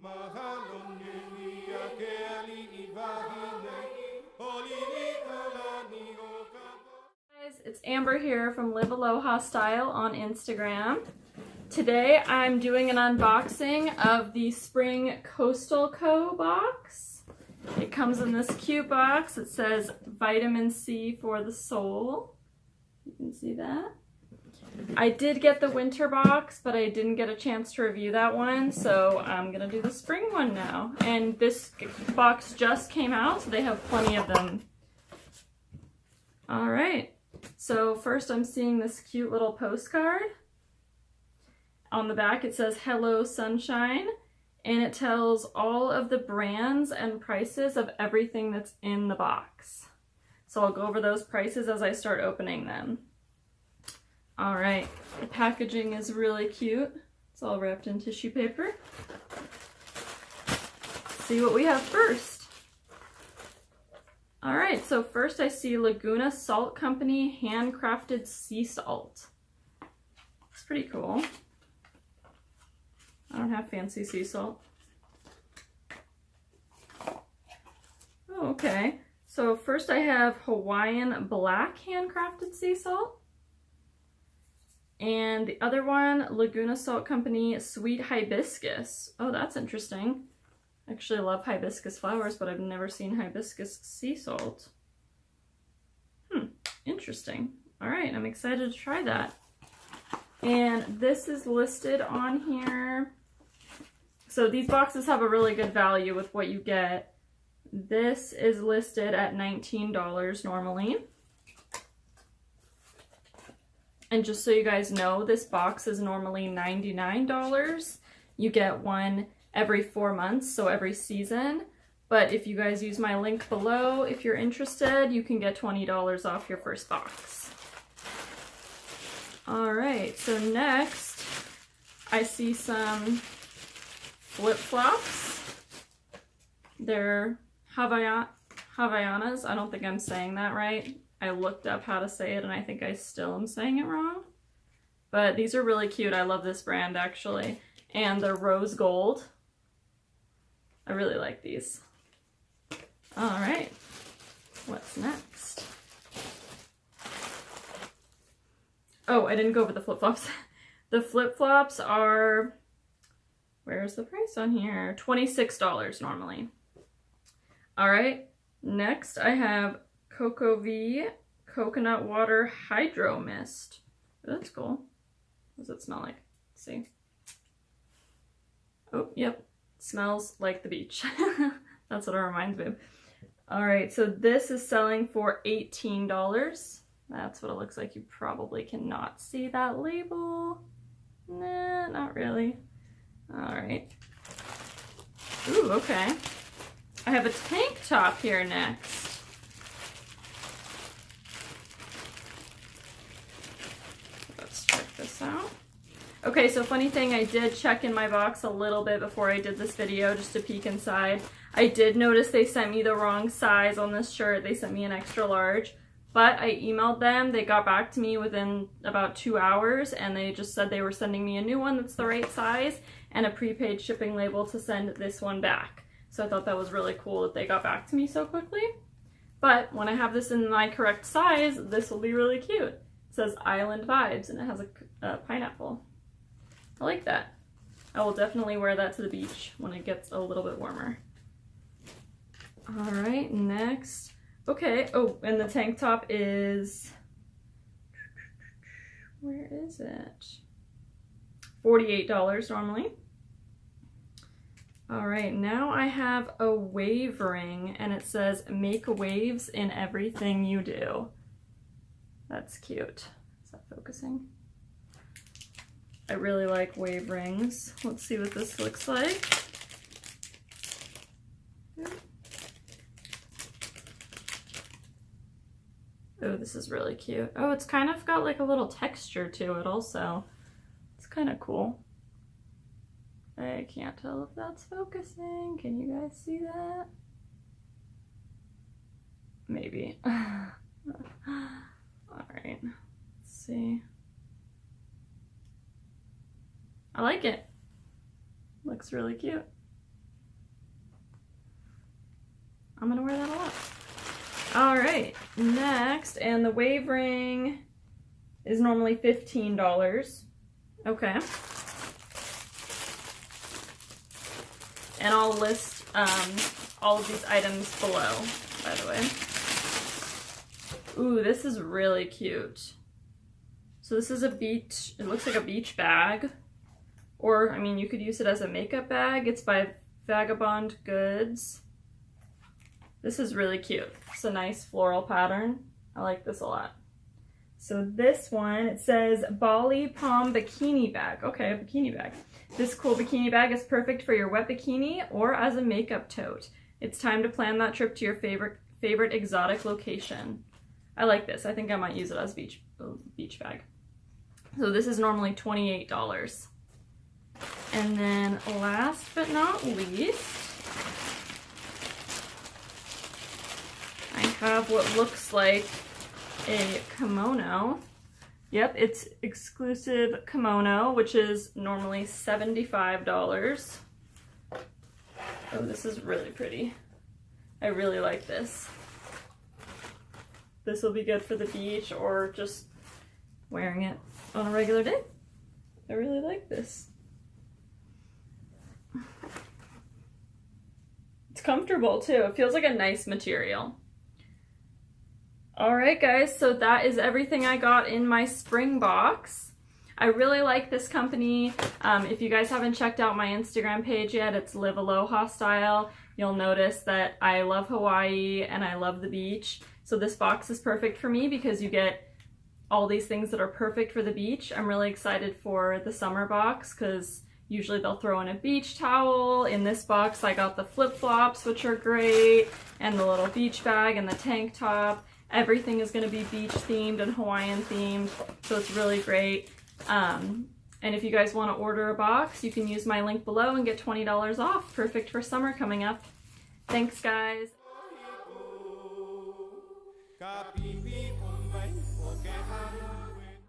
Guys, it's Amber here from Live Aloha Style on Instagram. Today I'm doing an unboxing of the Spring Coastal Co. box. It comes in this cute box. It says Vitamin C for the soul. You can see that. I did get the winter box, but I didn't get a chance to review that one, so I'm gonna do the spring one now. And this box just came out, so they have plenty of them. All right, so first I'm seeing this cute little postcard. On the back it says Hello Sunshine, and it tells all of the brands and prices of everything that's in the box. So I'll go over those prices as I start opening them. All right, the packaging is really cute. It's all wrapped in tissue paper. Let's see what we have first. All right, so first I see Laguna Salt Company handcrafted sea salt. It's pretty cool. I don't have fancy sea salt. Oh, okay. So first I have Hawaiian black handcrafted sea salt. And the other one, Laguna Salt Company Sweet Hibiscus. Oh, that's interesting. I actually love hibiscus flowers, but I've never seen hibiscus sea salt. Interesting. All right, I'm excited to try that. And this is listed on here. So these boxes have a really good value with what you get. This is listed at $19 normally. And just so you guys know, this box is normally $99. You get one every 4 months, so every season. But if you guys use my link below, if you're interested, you can get $20 off your first box. All right, so next I see some flip-flops. They're Havaianas. I don't think I'm saying that right. I looked up how to say it and I think I still am saying it wrong. But these are really cute. I love this brand actually. And they're rose gold. I really like these. All right, what's next? Oh, I didn't go over the flip-flops. The flip-flops are, where's the price on here? $26 normally. All right, next I have Cocovit Coconut Water Hydro-Mist. That's cool. What does it smell like? Let's see. Oh, yep. Smells like the beach. That's what it reminds me of. All right, so this is selling for $18. That's what it looks like. You probably cannot see that label. Nah, not really. All right. Ooh, okay. I have a tank top here next. Let's check this out. Okay, so funny thing, I did check in my box a little bit before I did this video just to peek inside. I did notice they sent me the wrong size on this shirt. They sent me an extra large, but I emailed them. They got back to me within about 2 hours and they just said they were sending me a new one that's the right size and a prepaid shipping label to send this one back. So I thought that was really cool that they got back to me so quickly. But when I have this in my correct size, this will be really cute. It says Island Vibes and it has a pineapple. I like that. I will definitely wear that to the beach when it gets a little bit warmer. All right, next. Okay, oh, and the tank top is, where is it? $48 normally. All right, now I have a wave ring and it says make waves in everything you do. That's cute. Is that focusing? I really like wave rings. Let's see what this looks like. Oh, this is really cute. Oh, it's kind of got like a little texture to it also. It's kind of cool. I can't tell if that's focusing. Can you guys see that? Maybe. All right, let's see. I like it. Looks really cute. I'm gonna wear that a lot. All right, next, and the wave ring is normally $15. Okay. And I'll list all of these items below, by the way. Ooh, this is really cute. So this is a beach, it looks like a beach bag. Or, I mean, you could use it as a makeup bag. It's by Vagabond Goods. This is really cute. It's a nice floral pattern. I like this a lot. So this one, it says Bali Palm Bikini Bag. Okay, a bikini bag. This cool bikini bag is perfect for your wet bikini or as a makeup tote. It's time to plan that trip to your favorite exotic location. I like this. I think I might use it as beach bag. So this is normally $28. And then last but not least, I have what looks like a kimono. Yep, it's exclusive kimono, which is normally $75. Oh, this is really pretty. I really like this. This will be good for the beach or just wearing it on a regular day. I really like this. It's comfortable too. It feels like a nice material. Alright guys, so that is everything I got in my spring box. I really like this company. If you guys haven't checked out my Instagram page yet, it's Live Aloha Style. You'll notice that I love Hawaii and I love the beach. So this box is perfect for me because you get all these things that are perfect for the beach. I'm really excited for the summer box because usually they'll throw in a beach towel. In this box I got the flip-flops, which are great, and the little beach bag and the tank top. Everything is going to be beach themed and Hawaiian themed, so it's really great. And if you guys want to order a box, you can use my link below and get $20 off. Perfect for summer coming up. Thanks guys.